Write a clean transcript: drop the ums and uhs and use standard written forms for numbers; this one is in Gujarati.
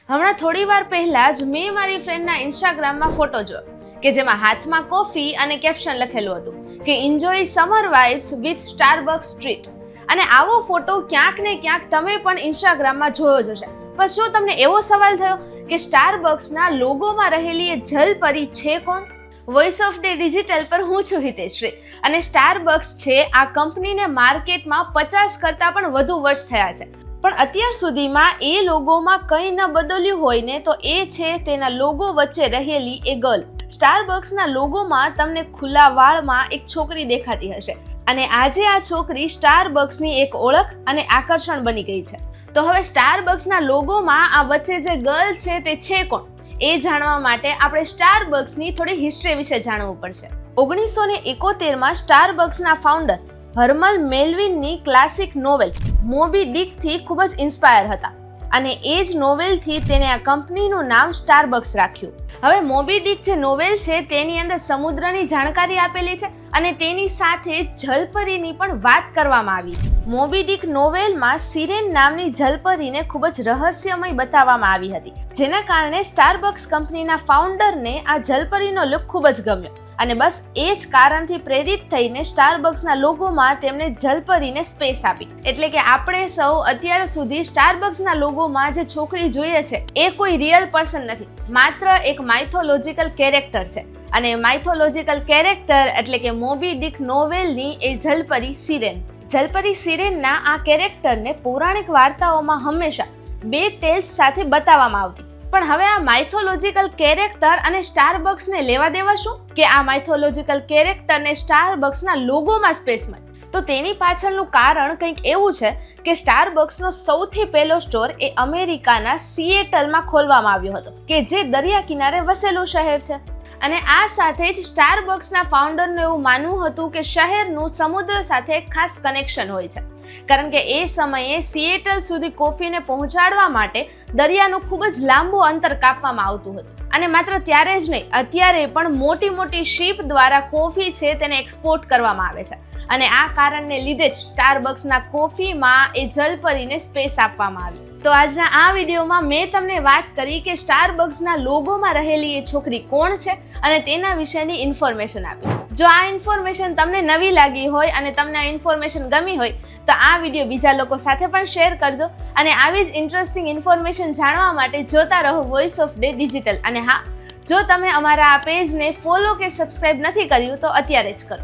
હમણાં થોડી વાર પહેલા જ મેં મારી ફ્રેન્ડના ઇન્સ્ટાગ્રામમાં ફોટો જોયો કે જેમાં હાથમાં કોફી અને કેપ્શન લખેલું હતું કે enjoy summer vibes with Starbucks treat. અને આવો ફોટો ક્યાંક ને ક્યાંક તમે પણ ઇન્સ્ટાગ્રામમાં જોયો જ હશે. પણ શું તમને એવો સવાલ થયો કે સ્ટારબક્સના લોગોમાં રહેલી એ જલપરી છે કોણ? વોઇસ ઓફ ડે ડિજિટલ પર હું છું હિતેશ્રી અને સ્ટારબક્સ છે આ કંપનીને માર્કેટમાં 50 કરતાં પણ વધુ વર્ષ થયા છે. પણ અત્યાર સુધીમાં એ લોગોમાં કંઈ ન બદલ્યું હોય ને તો એ છે તેના લોગો વચ્ચે રહેલી એ ગર્લ. સ્ટારબક્સના લોગોમાં તમને ખુલ્લા વાળમાં એક છોકરી દેખાતી હશે અને આજે આ છોકરી સ્ટારબક્સની એક ઓળખ અને આકર્ષણ બની ગઈ છે. તો હવે સ્ટારબક્સના લોગોમાં આ વચ્ચે જે ગર્લ છે તે છે કોણ? એ જાણવા માટે આપણે સ્ટારબક્સની થોડી હિસ્ટ્રી વિશે જાણવું પડશે. 1971માં સ્ટારબક્સના ફાઉન્ડર હર્મન મેલ્વિનની ક્લાસિક નોવેલ મોબી ડિકથી ખૂબ જ ઇન્સ્પાયર હતા અને એ જ નોવેલથી તેને આ કંપનીનું નામ સ્ટારબક્સ રાખ્યું. હવે મોબી ડિક જે નોવેલ છે તેની અંદર સમુદ્રની જાણકારી આપેલી છે અને તેની સાથે જલપરીની પણ વાત કરવામાં આવી છે. મોબી ડિક નોવેલમાં સિરેન નામની જલપરીને ખૂબ જ રહસ્યમય બતાવવામાં આવી હતી, જેના કારણે સ્ટારબક્સ કંપનીના ફાઉન્ડરને આ જલપરીનો લુક ખૂબ જ ગમ્યો અને બસ એ જ કારણથી પ્રેરિત થઈને સ્ટારબક્સના લોગોમાં તેમણે જલપરીને સ્પેસ આપી. એટલે કે આપણે સૌ અત્યાર સુધી સ્ટારબક્સના લોગોમાં જે છોકરી જોઈએ છે એ કોઈ રિયલ પર્સન નથી, માત્ર એક માઇથોલોજીકલ કેરેક્ટર છે. અને માઇથોલોજીકલ કેરેક્ટર એટલે કે મોબી ડિક નોવેલની એ જલપરી સિરેન. જલપરી સિરેનના આ કેરેક્ટરને પૌરાણિક વાર્તાઓમાં હંમેશા 2 ટેલ્સ સાથે બતાવવામાં આવતી. પણ હવે આ માઇથોલોજીકલ કેરેક્ટર અને સ્ટારબક્સને લેવા દેવા શું કે આ માઇથોલોજીકલ કેરેક્ટરને સ્ટારબક્સના લોગોમાં સ્પેસ મળે? તો તેની પાછળનું કારણ કંઈક એવું છે કે સ્ટારબક્સનો સૌથી પહેલો સ્ટોર એ અમેરિકાના સિએટલમાં ખોલવામાં આવ્યો હતો કે જે દરિયા કિનારે વસેલું શહેર છે. અને આ સાથે જ સ્ટારબક્સના ફાઉન્ડરનું એવું માનવું હતું કે શહેરનું સમુદ્ર સાથે એક ખાસ કનેક્શન હોય છે, કારણ કે એ સમયે સિએટલ સુધી કોફીને પહોંચાડવા માટે દરિયાનું ખૂબ જ લાંબુ અંતર કાપવામાં આવતું હતું. અને માત્ર ત્યારે જ નહીં, અત્યારે પણ મોટી મોટી શિપ દ્વારા કોફી છે તેને એક્સપોર્ટ કરવામાં આવે છે અને આ કારણને લીધે જ સ્ટારબક્સના કોફીમાં એ જલપરીને સ્પેસ આપવામાં આવી. તો આજના આ વિડીયોમાં મેં તમને વાત કરી કે સ્ટારબક્સના લોગોમાં રહેલી એ છોકરી કોણ છે અને તેના વિશેની ઇન્ફોર્મેશન આપી. જો આ ઇન્ફોર્મેશન તમને નવી લાગી હોય અને તમને આ ઇન્ફોર્મેશન ગમી હોય તો આ વિડીયો બીજા લોકો સાથે પણ શેર કરજો અને આવી જ ઇન્ટરેસ્ટિંગ ઇન્ફોર્મેશન જાણવા માટે જોતા રહો વોઇસ ઓફ ડે ડિજિટલ. અને હા, જો તમે અમારા આ પેજને ફોલો કે સબસ્ક્રાઇબ નથી કર્યું તો અત્યારે જ કરો.